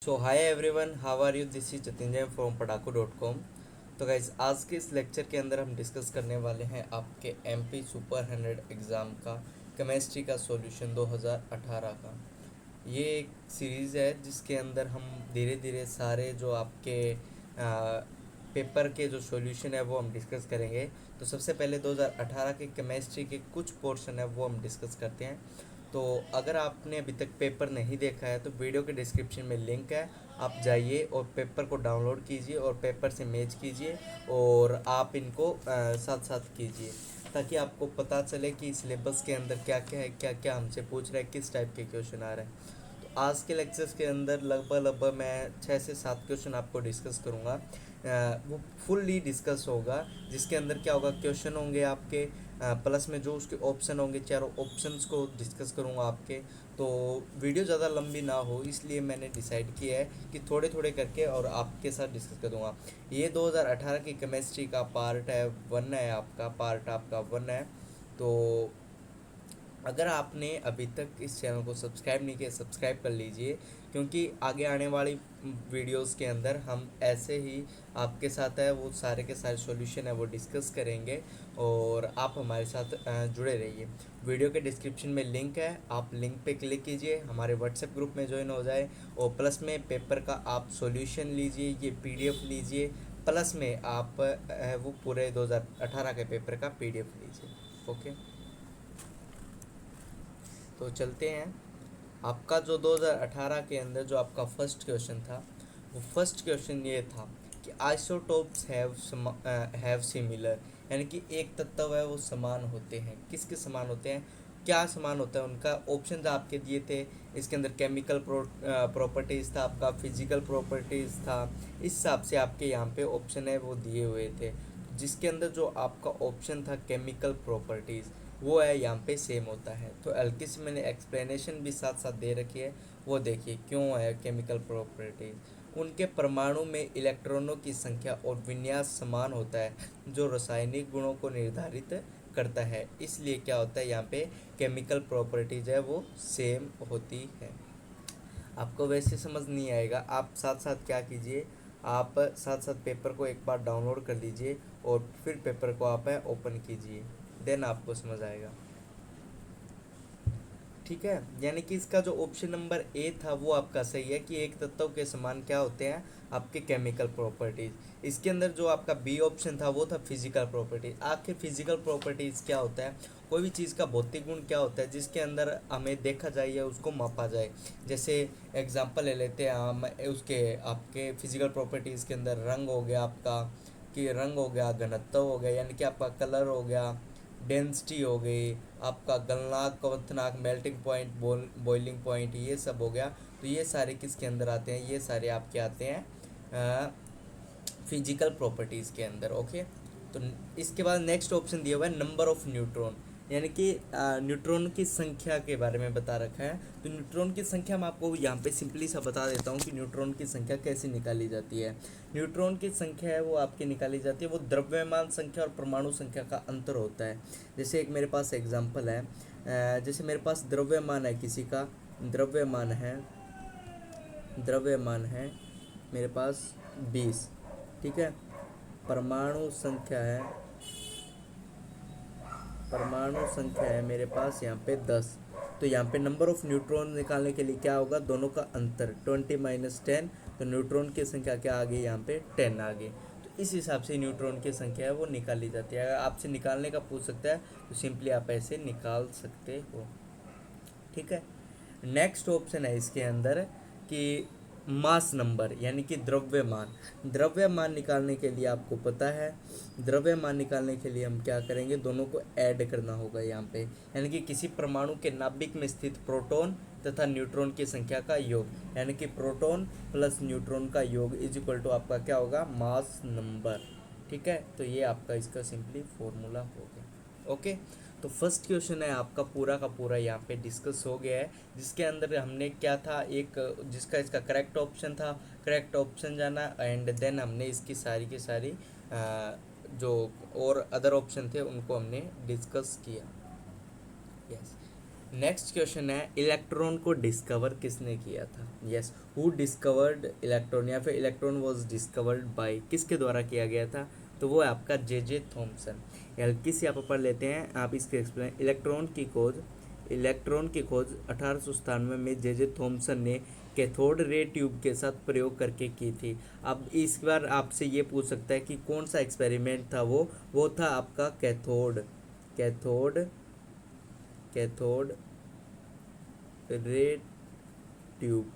So hi everyone, how are you? This is Jatinjay from padaku.com। तो guys आज के इस लेक्चर के अंदर हम डिस्कस करने वाले हैं आपके एमपी सुपर 100 एग्ज़ाम का केमिस्ट्री का सॉल्यूशन 2018 का। ये एक सीरीज़ है जिसके अंदर हम धीरे धीरे सारे जो आपके पेपर के जो सॉल्यूशन है वो हम डिस्कस करेंगे। तो सबसे पहले 2018 के केमिस्ट्री के कुछ पोर्शन है वो हम डिस्कस करते हैं। तो अगर आपने अभी तक पेपर नहीं देखा है तो वीडियो के डिस्क्रिप्शन में लिंक है, आप जाइए और पेपर को डाउनलोड कीजिए और पेपर से मैच कीजिए और आप इनको साथ साथ कीजिए ताकि आपको पता चले कि सिलेबस के अंदर क्या क्या है, क्या क्या हमसे पूछ रहा है, किस टाइप के क्वेश्चन आ रहे हैं। तो आज के लेक्चर्स के अंदर लगभग मैं 6 से 7 क्वेश्चन आपको डिस्कस करूँगा। वो फुल्ली डिस्कस होगा जिसके अंदर क्या होगा, क्वेश्चन होंगे आपके प्लस में जो उसके ऑप्शन होंगे, चारों ऑप्शंस को डिस्कस करूँगा आपके। तो वीडियो ज़्यादा लंबी ना हो इसलिए मैंने डिसाइड किया है कि थोड़े थोड़े करके और आपके साथ डिस्कस कर दूँगा। ये 2018 की केमिस्ट्री का पार्ट है 1 है, आपका पार्ट आपका 1 है। तो अगर आपने अभी तक इस चैनल को सब्सक्राइब नहीं किया, सब्सक्राइब कर लीजिए क्योंकि आगे आने वाली वीडियोस के अंदर हम ऐसे ही आपके साथ है वो सारे के सारे सॉल्यूशन है वो डिस्कस करेंगे और आप हमारे साथ जुड़े रहिए। वीडियो के डिस्क्रिप्शन में लिंक है, आप लिंक पे क्लिक कीजिए, हमारे व्हाट्सएप ग्रुप में ज्वाइन हो जाए और प्लस में पेपर का आप सॉल्यूशन लीजिए, ये पीडीएफ लीजिए, प्लस में आप वो पूरे 2018 के पेपर का पीडीएफ लीजिए। ओके, तो चलते हैं। आपका जो 2018 के अंदर जो आपका फर्स्ट क्वेश्चन था, वो फर्स्ट क्वेश्चन ये था कि आइसोटोप्स हैव सिमिलर, यानी कि एक तत्व है वो समान होते हैं। किसके समान होते हैं, क्या समान होता है उनका? ऑप्शन आपके दिए थे, इसके अंदर केमिकल प्रॉपर्टीज़ था, आपका फिजिकल प्रॉपर्टीज़ था। इस हिसाब से आपके यहाँ पे ऑप्शन है वो दिए हुए थे। जिसके अंदर जो आपका ऑप्शन था केमिकल प्रॉपर्टीज़, वो है यहाँ पे सेम होता है। तो एल्किस मैंने एक्सप्लेनेशन भी साथ साथ दे रखी है, वो देखिए क्यों है केमिकल प्रॉपर्टीज। उनके परमाणु में इलेक्ट्रॉनों की संख्या और विन्यास समान होता है जो रासायनिक गुणों को निर्धारित करता है, इसलिए क्या होता है यहाँ पे केमिकल प्रॉपर्टीज है वो सेम होती है। आपको वैसे समझ नहीं आएगा, आप साथ साथ क्या कीजिए, आप साथ साथ पेपर को एक बार डाउनलोड कर लीजिए और फिर पेपर को आप ओपन कीजिए, देन आपको समझ आएगा। ठीक है, यानी कि इसका जो ऑप्शन नंबर ए था वो आपका सही है कि एक तत्व के समान क्या होते हैं, आपके केमिकल प्रॉपर्टीज। इसके अंदर जो आपका बी ऑप्शन था वो था फिजिकल प्रॉपर्टीज। आखिर फिजिकल प्रॉपर्टीज क्या होता है? कोई भी चीज़ का भौतिक गुण क्या होता है जिसके अंदर हमें देखा जाए या उसको मापा जाए। जैसे एग्जांपल ले लेते हैं हम उसके, आपके फिजिकल प्रॉपर्टीज़ के अंदर रंग हो गया आपका, कि रंग हो गया, घनत्व हो गया यानी कि आपका कलर हो गया, डेंसिटी हो गई, आपका गलनांक, क्वथनांक, मेल्टिंग पॉइंट, बॉइलिंग पॉइंट, ये सब हो गया। तो ये सारे किसके अंदर आते हैं? ये सारे आपके आते हैं फिजिकल प्रॉपर्टीज़ के अंदर। ओके, तो इसके बाद नेक्स्ट ऑप्शन दिया हुआ है नंबर ऑफ न्यूट्रॉन, यानी कि न्यूट्रॉन की संख्या के बारे में बता रखा है। तो न्यूट्रॉन की संख्या मैं आपको यहाँ पे सिंपली सा बता देता हूँ कि न्यूट्रॉन की संख्या कैसे निकाली जाती है। न्यूट्रॉन की संख्या है वो आपकी निकाली जाती है, वो द्रव्यमान संख्या और परमाणु संख्या का अंतर होता है। जैसे एक मेरे पास एग्जांपल है, जैसे मेरे पास द्रव्यमान है किसी का, द्रव्यमान है, द्रव्यमान है मेरे पास 20, ठीक है। परमाणु संख्या है, परमाणु संख्या है मेरे पास यहाँ पे 10। तो यहाँ पे नंबर ऑफ न्यूट्रॉन निकालने के लिए क्या होगा, दोनों का अंतर 20 - 10, तो न्यूट्रॉन की संख्या क्या आ गई यहाँ पे 10 आ गई। तो इस हिसाब से न्यूट्रॉन की संख्या है वो निकाली जाती है। अगर आपसे निकालने का पूछ सकता है तो सिंपली आप ऐसे निकाल सकते हो। ठीक है, नेक्स्ट ऑप्शन है इसके अंदर कि मास नंबर, यानी कि द्रव्यमान। द्रव्यमान निकालने के लिए आपको पता है, द्रव्यमान निकालने के लिए हम क्या करेंगे, दोनों को ऐड करना होगा यहाँ पे, यानी कि किसी परमाणु के नाभिक में स्थित प्रोटॉन तथा न्यूट्रॉन की संख्या का योग, यानी कि प्रोटॉन प्लस न्यूट्रॉन का योग इज इक्वल टू आपका क्या होगा, मास नंबर। ठीक है, तो ये आपका इसका सिंपली फॉर्मूला हो गया। ओके, तो फर्स्ट क्वेश्चन है आपका पूरा का पूरा यहाँ पे डिस्कस हो गया है, जिसके अंदर हमने क्या था, एक जिसका इसका करेक्ट ऑप्शन था, करेक्ट ऑप्शन जाना, एंड देन हमने इसकी सारी की सारी जो और अदर ऑप्शन थे उनको हमने डिस्कस किया। यस, नेक्स्ट क्वेश्चन है इलेक्ट्रॉन को डिस्कवर किसने किया था। यस, हु डिस्कवर्ड इलेक्ट्रॉन, या फिर इलेक्ट्रॉन वाज डिस्कवर्ड बाय, किसके द्वारा किया गया था, तो वो है आपका जे थॉमसन। हल्की सी आप पढ़ लेते हैं, आप इसके एक्सप्लेन। इलेक्ट्रॉन की खोज 1897 में जे थॉमसन ने कैथोड रे ट्यूब के साथ प्रयोग करके की थी। अब इस बार आपसे ये पूछ सकता है कि कौन सा एक्सपेरिमेंट था वो था आपका कैथोड कैथोड रे ट्यूब।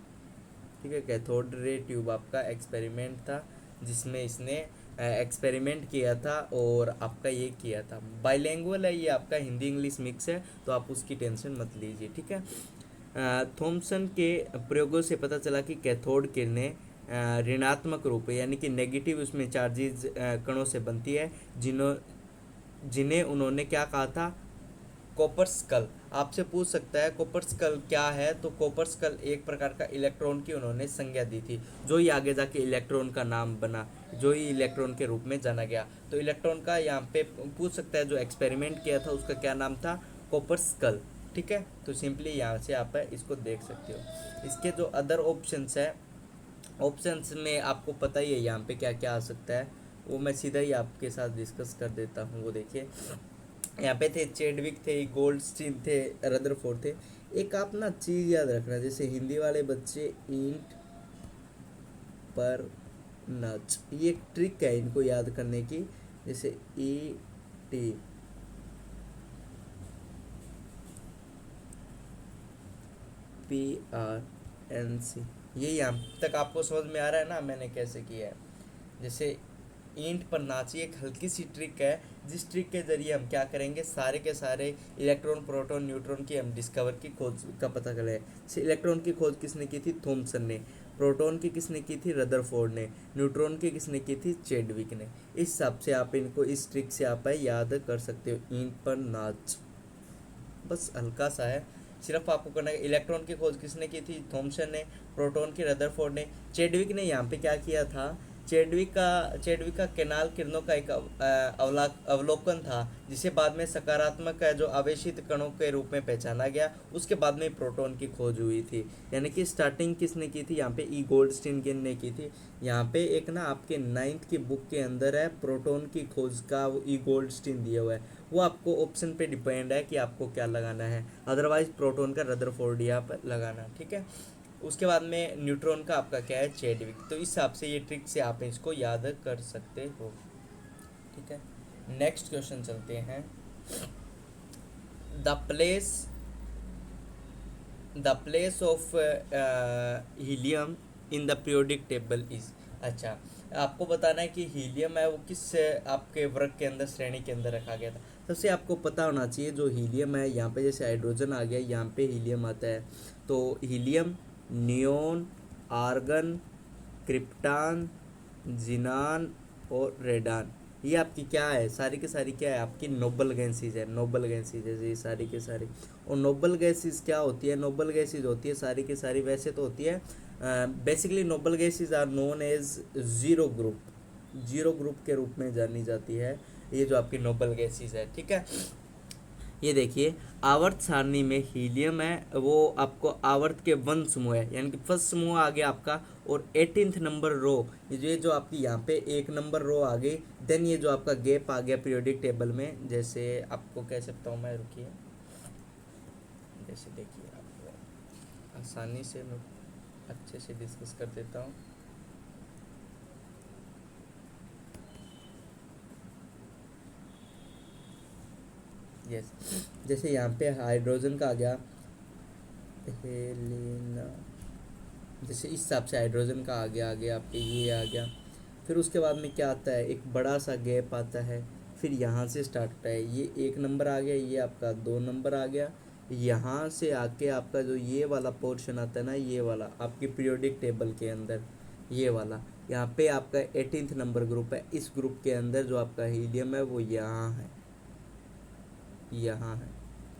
ठीक है, कैथोड रे ट्यूब आपका एक्सपेरिमेंट था, जिसमें इसने एक्सपेरिमेंट किया था और आपका ये किया था। बाइलैंग्वेज है ये आपका, हिंदी इंग्लिश मिक्स है, तो आप उसकी टेंशन मत लीजिए। ठीक है, थॉमसन के प्रयोगों से पता चला कि कैथोड किरणें ऋणात्मक रूप यानी कि नेगेटिव उसमें चार्जेज कणों से बनती है, जिन्हें उन्होंने क्या कहा था, कॉपर स्कल। आपसे पूछ सकता है कॉपर स्कल क्या है, तो कॉपर स्कल एक प्रकार का इलेक्ट्रॉन की उन्होंने संज्ञा दी थी, जो ही आगे जाके इलेक्ट्रॉन का नाम बना, जो ही इलेक्ट्रॉन के रूप में जाना गया। तो इलेक्ट्रॉन का यहाँ पे पूछ सकता है, जो एक्सपेरिमेंट किया था उसका क्या नाम था, कॉपर स्कल। ठीक है, तो सिंपली यहाँ से आप इसको देख सकते हो। इसके जो अदर ऑप्शंस है, ऑप्शंस में आपको पता ही है यहाँ पे क्या क्या आ सकता है, वो मैं सीधा ही आपके साथ डिस्कस कर देता हूँ। वो देखिए, यहाँ पे थे चेडविक थे, गोल्डस्टीन थे, रदरफोर्ड थे। एक आप ना चीज़ याद रखना, जैसे हिंदी वाले बच्चे ईंट पर नच, ये एक ट्रिक है इनको याद करने की। जैसे ETPRNC, ये यहाँ तक आपको समझ में आ रहा है ना मैंने कैसे किया है। जैसे ईंट पर नाची, एक हल्की सी ट्रिक है, जिस ट्रिक के जरिए हम क्या करेंगे, सारे के सारे इलेक्ट्रॉन प्रोटॉन न्यूट्रॉन की हम डिस्कवर की खोज का पता करें। इलेक्ट्रॉन की खोज किसने की थी, थॉमसन ने। प्रोटॉन की किसने की थी, रदरफोर्ड ने। न्यूट्रॉन की किसने की थी, चेडविक ने। इस हिसाब से आप इनको, इस ट्रिक से आप याद कर सकते हो, ईंट पर नाच। बस हल्का सा है, सिर्फ आपको करना है। इलेक्ट्रॉन की खोज किसने की थी, थॉमसन ने। प्रोटॉन की रदरफोर्ड ने। चेडविक ने यहाँ पे क्या किया था, चेडविक का केनाल किरणों का एक अवलोकन था, जिसे बाद में सकारात्मक है जो आवेशित कणों के रूप में पहचाना गया। उसके बाद में प्रोटॉन की खोज हुई थी, यानी कि स्टार्टिंग किसने की थी, यहाँ पे ई गोल्डस्टीन ने की थी। यहाँ पे एक ना आपके 9th की बुक के अंदर है, प्रोटॉन की खोज का ई गोल्डस्टीन दिया हुआ है। वो आपको ऑप्शन पे डिपेंड है कि आपको क्या लगाना है, अदरवाइज प्रोटॉन का रदरफोर्ड यहाँ पर लगाना। ठीक है, उसके बाद में न्यूट्रॉन का आपका क्या है, चेडविक। तो इस हिसाब से ये ट्रिक से आप इसको याद कर सकते हो। ठीक है, नेक्स्ट क्वेश्चन चलते हैं। The place the place of helium in the periodic table is. अच्छा, आपको बताना है कि हीलियम है वो किस आपके वर्ग के अंदर, श्रेणी के अंदर रखा गया था। सबसे आपको पता होना चाहिए, जो हीलियम है यहाँ पे जैसे हाइड्रोजन आ गया, यहाँ पे हीलियम आता है। तो हीलियम, नियोन, आर्गन, क्रिप्टान, जिनान और रेडान, ये आपकी क्या है, सारी की सारी क्या है, आपकी नोबल गैसेज है। नोबल गैसेज है ये सारी की सारी। और नोबल गैसेज क्या होती है, नोबल गैसेज होती है सारी की सारी, वैसे तो होती है basically noble gases are known as zero group के रूप में जानी जाती है, ये जो आपकी नोबल गैसेज है। ठीक है, ये देखिए, आवर्त सारणी में हीलियम है वो आपको आवर्त के 1 समूह है, यानी कि फर्स्ट समूह आ गया आपका, और 18th नंबर रो, ये जो आपकी यहाँ पे 1 नंबर रो आ गई। देन ये जो आपका गैप आ गया पीरियोडिक टेबल में, जैसे आपको कह सकता हूँ मैं, रुकिए, जैसे देखिए आपको आसानी से मैं अच्छे से डिस्कस कर देता हूँ। यस, जैसे यहाँ पे हाइड्रोजन का आ गया हेलिना, जैसे इस हिसाब से हाइड्रोजन का आ गया आपके, ये आ गया। फिर उसके बाद में क्या आता है, एक बड़ा सा गैप आता है, फिर यहाँ से स्टार्ट होता है, ये 1 नंबर आ गया, ये आपका 2 नंबर आ गया। यहाँ से आके आपका जो ये वाला पोर्शन आता है ना, ये वाला आपकी पीरियोडिक टेबल के अंदर, ये वाला यहाँ पे आपका 18th नंबर ग्रुप है। इस ग्रुप के अंदर जो आपका हीलियम है वो यहाँ है, यहाँ है।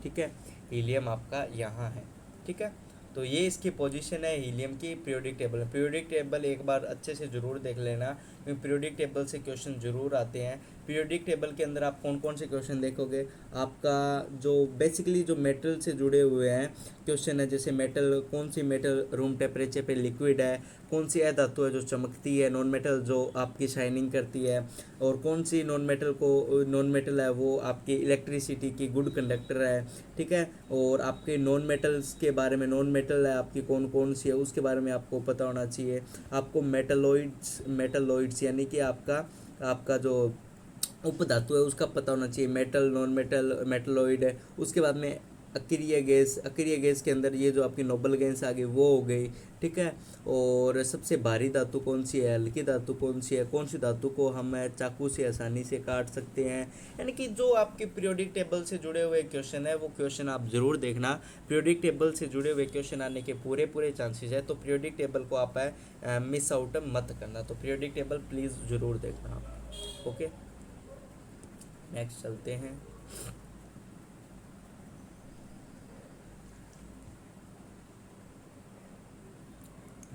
ठीक है, हीलियम आपका यहाँ है। ठीक है, तो ये इसकी पोजीशन है हीलियम की पीरियोडिक टेबल में। पीरियोडिक टेबल एक बार अच्छे से ज़रूर देख लेना, क्योंकि पीरियोडिक टेबल से क्वेश्चन ज़रूर आते हैं। पीरियोडिक टेबल के अंदर आप कौन कौन से क्वेश्चन देखोगे, आपका जो बेसिकली जो मेटल से जुड़े हुए हैं क्वेश्चन है, जैसे मेटल, कौन सी मेटल रूम टेम्परेचर पे लिक्विड है, कौन सी धातु है जो चमकती है, नॉन मेटल जो आपकी शाइनिंग करती है, और कौन सी नॉन मेटल है वो आपकी इलेक्ट्रिसिटी की गुड कंडक्टर है, ठीक है। और आपके नॉन मेटल्स के बारे में, नॉन मेटल है आपकी कौन कौन सी है उसके बारे में आपको पता होना चाहिए। आपको मेटलॉइड्स यानी कि आपका आपका जो उपधातु है उसका पता होना चाहिए, मेटल, नॉन मेटल, मेटलॉइड है। उसके बाद में अक्रिय गैस के अंदर ये जो आपकी नोबल गैस आ गई वो हो गई, ठीक है। और सबसे भारी धातु कौन सी है, हल्की धातु कौन सी है, कौन सी धातु को हम चाकू से आसानी से काट सकते हैं। यानी कि जो आपके पीरियोडिक टेबल से जुड़े हुए क्वेश्चन है वो क्वेश्चन आप ज़रूर देखना। पीरियोडिक टेबल से जुड़े हुए क्वेश्चन आने के पूरे पूरे चांसेस है, तो पीरियोडिक टेबल को आप मिस आउट मत करना। तो पीरियोडिक टेबल प्लीज़ ज़रूर देखना। ओके, नेक्स्ट चलते हैं।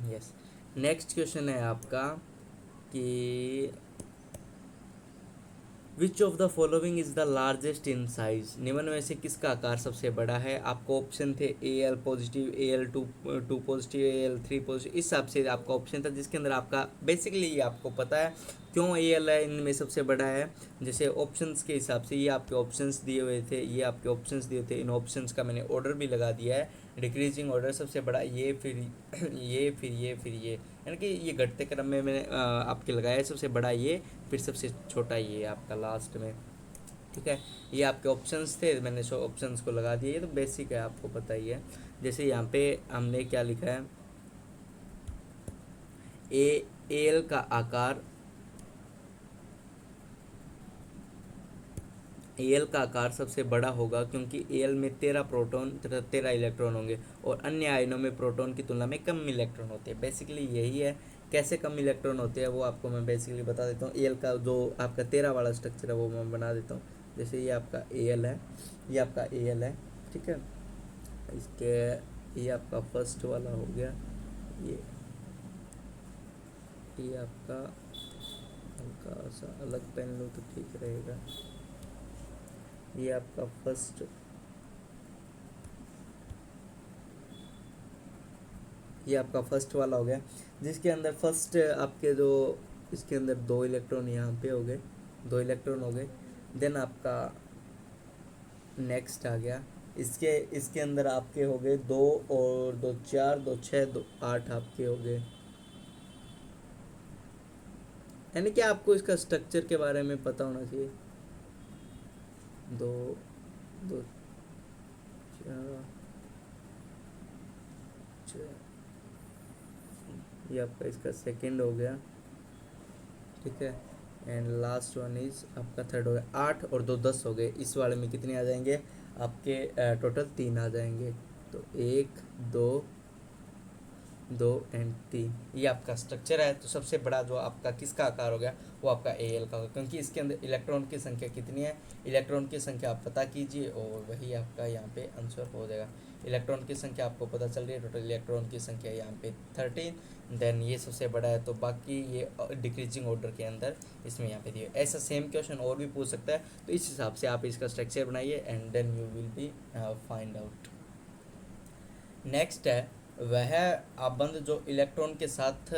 यस, नेक्स्ट क्वेश्चन है आपका कि which of the following is the largest in size, निम्न में से किसका आकार सबसे बड़ा है। आपको ऑप्शन थे AL positive, AL2 positive, AL3 positive. इस हिसाब से आपका ऑप्शन था जिसके अंदर आपका बेसिकली ये आपको पता है क्यों AL है इनमें सबसे बड़ा है। जैसे ऑप्शंस के हिसाब से ये आपके ऑप्शंस दिए हुए थे, ये आपके ऑप्शंस दिए थे, इन ऑप्शंस का मैंने ऑर्डर भी लगा दिया है, डिक्रीजिंग ऑर्डर, सबसे बड़ा ये, फिर ये, फिर ये, फिर ये, यानी कि ये घटते क्रम में मैंने आपके लगाया है। सबसे बड़ा ये, फिर सबसे छोटा ये आपका लास्ट में, ठीक है। ये आपके ऑप्शंस थे, मैंने ऑप्शंस को लगा दिया। ये तो बेसिक है, आपको पता ही है। जैसे यहाँ पे हमने क्या लिखा है, एल का आकार, एल का आकार सबसे बड़ा होगा क्योंकि एल में 13 प्रोटॉन तथा 13 इलेक्ट्रॉन होंगे, और अन्य आयनों में प्रोटॉन की तुलना में कम इलेक्ट्रॉन होते हैं। बेसिकली यही है। कैसे कम इलेक्ट्रॉन होते हैं वो आपको मैं बेसिकली बता देता हूँ। एल का जो आपका 13 वाला स्ट्रक्चर है वो मैं बना देता हूँ। जैसे ये आपका एल है, ये आपका एल है, ठीक है। इसके ये आपका फर्स्ट वाला हो गया, ये आपका हल्का सा अलग पेन लो तो ठीक रहेगा। ये आपका फर्स्ट, ये आपका फर्स्ट वाला हो गया, जिसके अंदर फर्स्ट आपके जो इसके अंदर 2 इलेक्ट्रॉन यहाँ पे हो गए, 2 इलेक्ट्रॉन हो गए। देन आपका नेक्स्ट आ गया, इसके इसके अंदर आपके हो गए 2 और 2 4, 2 6, 2 8 आपके हो गए। यानी कि आपको इसका स्ट्रक्चर के बारे में पता होना चाहिए। 2 2 4 6, ये आपका इसका सेकंड हो गया, ठीक है। एंड लास्ट वन इज आपका थर्ड हो गया। 8 और 2 10 हो गए। इस वाले में कितने आ जाएंगे आपके, टोटल 3 आ जाएंगे। तो 1 2 2 एंड 3, ये आपका स्ट्रक्चर है। तो सबसे बड़ा जो आपका किसका आकार हो गया वो आपका एल का होगा, क्योंकि इसके अंदर इलेक्ट्रॉन की संख्या कितनी है, इलेक्ट्रॉन की संख्या आप पता कीजिए और वही आपका यहाँ पे आंसर हो जाएगा। इलेक्ट्रॉन की संख्या आपको पता चल रही है, टोटल इलेक्ट्रॉन की संख्या यहाँ पे 13, देन ये सबसे बड़ा है, तो बाकी ये डिक्रीजिंग ऑर्डर के अंदर इसमें यहाँ पे दिए। ऐसा सेम क्वेश्चन और भी पूछ सकता है, तो इस हिसाब से आप इसका स्ट्रक्चर बनाइए and then you will be find out. Next है वह आबंध जो इलेक्ट्रॉन के साथ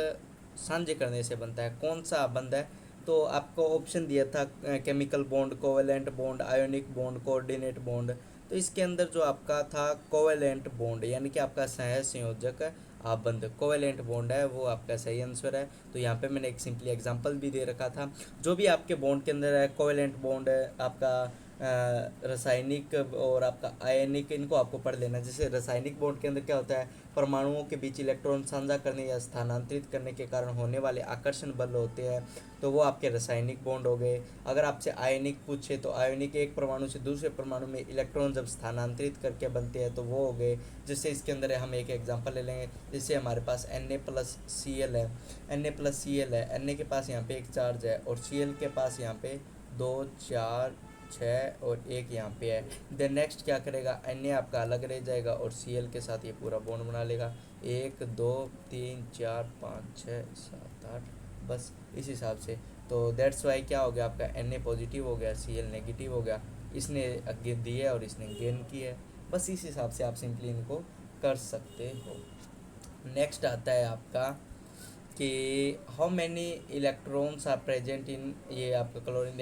साझे करने से बनता है। कौन सा आबंध है, तो आपको ऑप्शन दिया था chemical bond, covalent bond, ionic bond, coordinate bond. तो इसके अंदर जो आपका था कोवेलेंट बॉन्ड, यानी कि आपका सह संयोजक आबंध कोवेलेंट बॉन्ड है, वो आपका सही आंसर है। तो यहाँ पे मैंने एक सिंपली एग्जांपल भी दे रखा था। जो भी आपके बॉन्ड के अंदर है, कोवेलेंट बॉन्ड है आपका रासायनिक और आपका आयनिक, इनको आपको पढ़ लेना। जैसे रासायनिक बॉन्ड के अंदर क्या होता है, परमाणुओं के बीच इलेक्ट्रॉन साझा करने या स्थानांतरित करने के कारण होने वाले आकर्षण बल होते हैं, तो वो आपके रासायनिक बॉन्ड हो गए। अगर आपसे आयनिक पूछे तो आयनिक एक परमाणु से दूसरे परमाणु में इलेक्ट्रॉन जब स्थानांतरित करके बनते हैं तो वो हो गए। जैसे इसके अंदर हम एक एग्जांपल ले लेंगे, जैसे हमारे पास Na+Cl है, Na+Cl है, Na के पास यहाँ पे एक चार्ज है और Cl के पास यहाँ पे 2 4 6 और एक यहाँ पे है। देन नेक्स्ट क्या करेगा, Na आपका अलग रह जाएगा और Cl के साथ ये पूरा बॉन्ड बना लेगा। 1 2 3 4 5 6 7 8, बस इस हिसाब से। तो दैट्स वाई क्या हो गया आपका, Na पॉजिटिव हो गया, Cl नेगेटिव हो गया। इसने गेन दी है और इसने गेन की है, बस इस हिसाब से आप सिंपली इनको कर सकते हो। नेक्स्ट आता है आपका कि how many electrons are present in, ये आपका क्लोरीन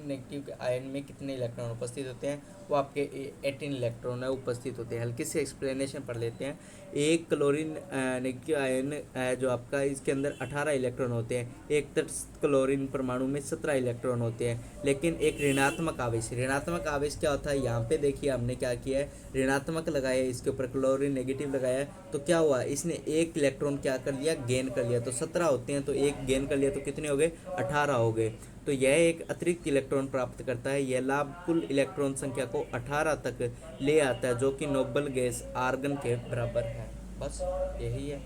नेगेटिव आयन में कितने इलेक्ट्रॉन उपस्थित होते हैं, वो आपके 18 इलेक्ट्रॉन है उपस्थित होते हैं। हल्की से एक्सप्लेनेशन पढ़ लेते हैं। एक क्लोरीन नेगेटिव आयन जो आपका, इसके अंदर 18 इलेक्ट्रॉन होते हैं। एक तटस्थ क्लोरीन परमाणु में 17 इलेक्ट्रॉन होते हैं। लेकिन एक ऋणात्मक आवेश क्या होता है, यहाँ पे देखिए हमने क्या किया है, ऋणात्मक लगाया है, इसके ऊपर क्लोरीन नेगेटिव लगाया है, तो क्या हुआ, इसने एक इलेक्ट्रॉन क्या कर लिया, गेन कर लिया। तो 17 होते हैं तो एक गेन कर लिया, तो कितने हो गए, 18 हो गए। तो यह एक अतिरिक्त इलेक्ट्रॉन प्राप्त करता है। यह लाभ कुल इलेक्ट्रॉन संख्या को 18 तक ले आता है, जो कि नोबल गैस आर्गन के बराबर है। बस यही है,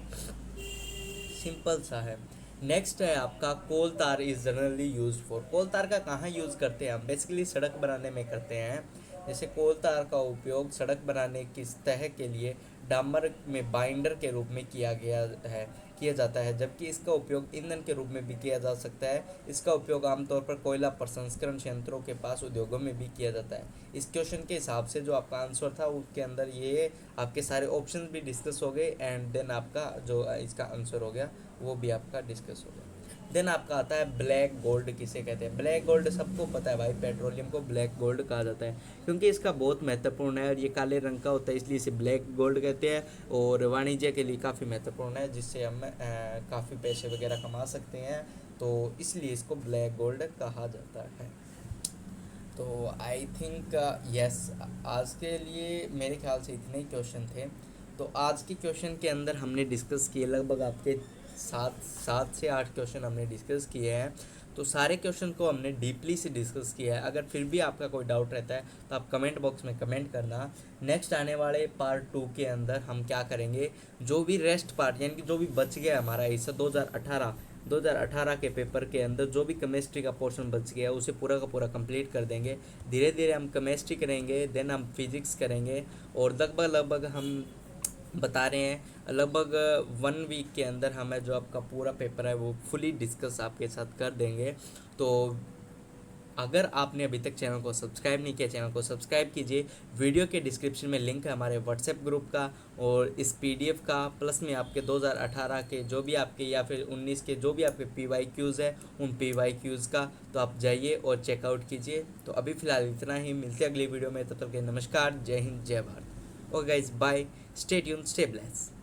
सिंपल सा है। नेक्स्ट है आपका कोल तार इज जनरली यूज फॉर। कोल तार का कहाँ यूज़ करते हैं हम, बेसिकली सड़क बनाने में करते हैं। जैसे कोल तार का उपयोग सड़क बनाने की सतह के लिए डामर में बाइंडर के रूप में किया जाता है, जबकि इसका उपयोग ईंधन के रूप में भी किया जा सकता है। इसका उपयोग आमतौर पर कोयला प्रसंस्करण संयंत्रों के पास उद्योगों में भी किया जाता है। इस क्वेश्चन के हिसाब से जो आपका आंसर था उसके अंदर ये आपके सारे ऑप्शन भी डिस्कस हो गए, एंड देन आपका जो इसका आंसर हो गया वो भी आपका डिस्कस हो गया। देन आपका आता है ब्लैक गोल्ड किसे कहते हैं। ब्लैक गोल्ड सबको पता है भाई, पेट्रोलियम को ब्लैक गोल्ड कहा जाता है, क्योंकि इसका बहुत महत्वपूर्ण है और ये काले रंग का होता है, इसलिए इसे ब्लैक गोल्ड कहते हैं। और वाणिज्य के लिए काफ़ी महत्वपूर्ण है, जिससे हम काफ़ी पैसे वगैरह कमा सकते हैं, तो इसलिए इसको ब्लैक गोल्ड कहा जाता है। तो आई थिंक यस, आज के लिए मेरे ख्याल से इतने ही क्वेश्चन थे। तो आज के क्वेश्चन के अंदर हमने डिस्कस किए लगभग आपके 7 से 8 क्वेश्चन हमने डिस्कस किए हैं। तो सारे क्वेश्चन को हमने डीपली से डिस्कस किया है। अगर फिर भी आपका कोई डाउट रहता है तो आप कमेंट बॉक्स में कमेंट करना। नेक्स्ट आने वाले पार्ट 2 के अंदर हम क्या करेंगे, जो भी रेस्ट पार्ट यानी कि जो भी बच गया हमारा हिस्सा 2018 के पेपर के अंदर जो भी केमिस्ट्री का पोर्शन बच गया उसे पूरा का पूरा कंप्लीट कर देंगे। धीरे धीरे हम केमिस्ट्री करेंगे, देन हम फिजिक्स करेंगे, और लगभग हम बता रहे हैं लगभग 1 वीक के अंदर हमें जो आपका पूरा पेपर है वो फुली डिस्कस आपके साथ कर देंगे। तो अगर आपने अभी तक चैनल को सब्सक्राइब नहीं किया, चैनल को सब्सक्राइब कीजिए। वीडियो के डिस्क्रिप्शन में लिंक है हमारे व्हाट्सएप ग्रुप का और इस पीडीएफ का, प्लस में आपके 2018 के जो भी आपके या फिर 19 के जो भी आपके PYQs है उन PYQs का, तो आप जाइए और चेकआउट कीजिए। तो अभी फ़िलहाल इतना ही, मिलते हैं अगली वीडियो में, तब तक के नमस्कार, जय हिंद, जय Bharat. Okay guys, bye, stay tuned, stay blessed.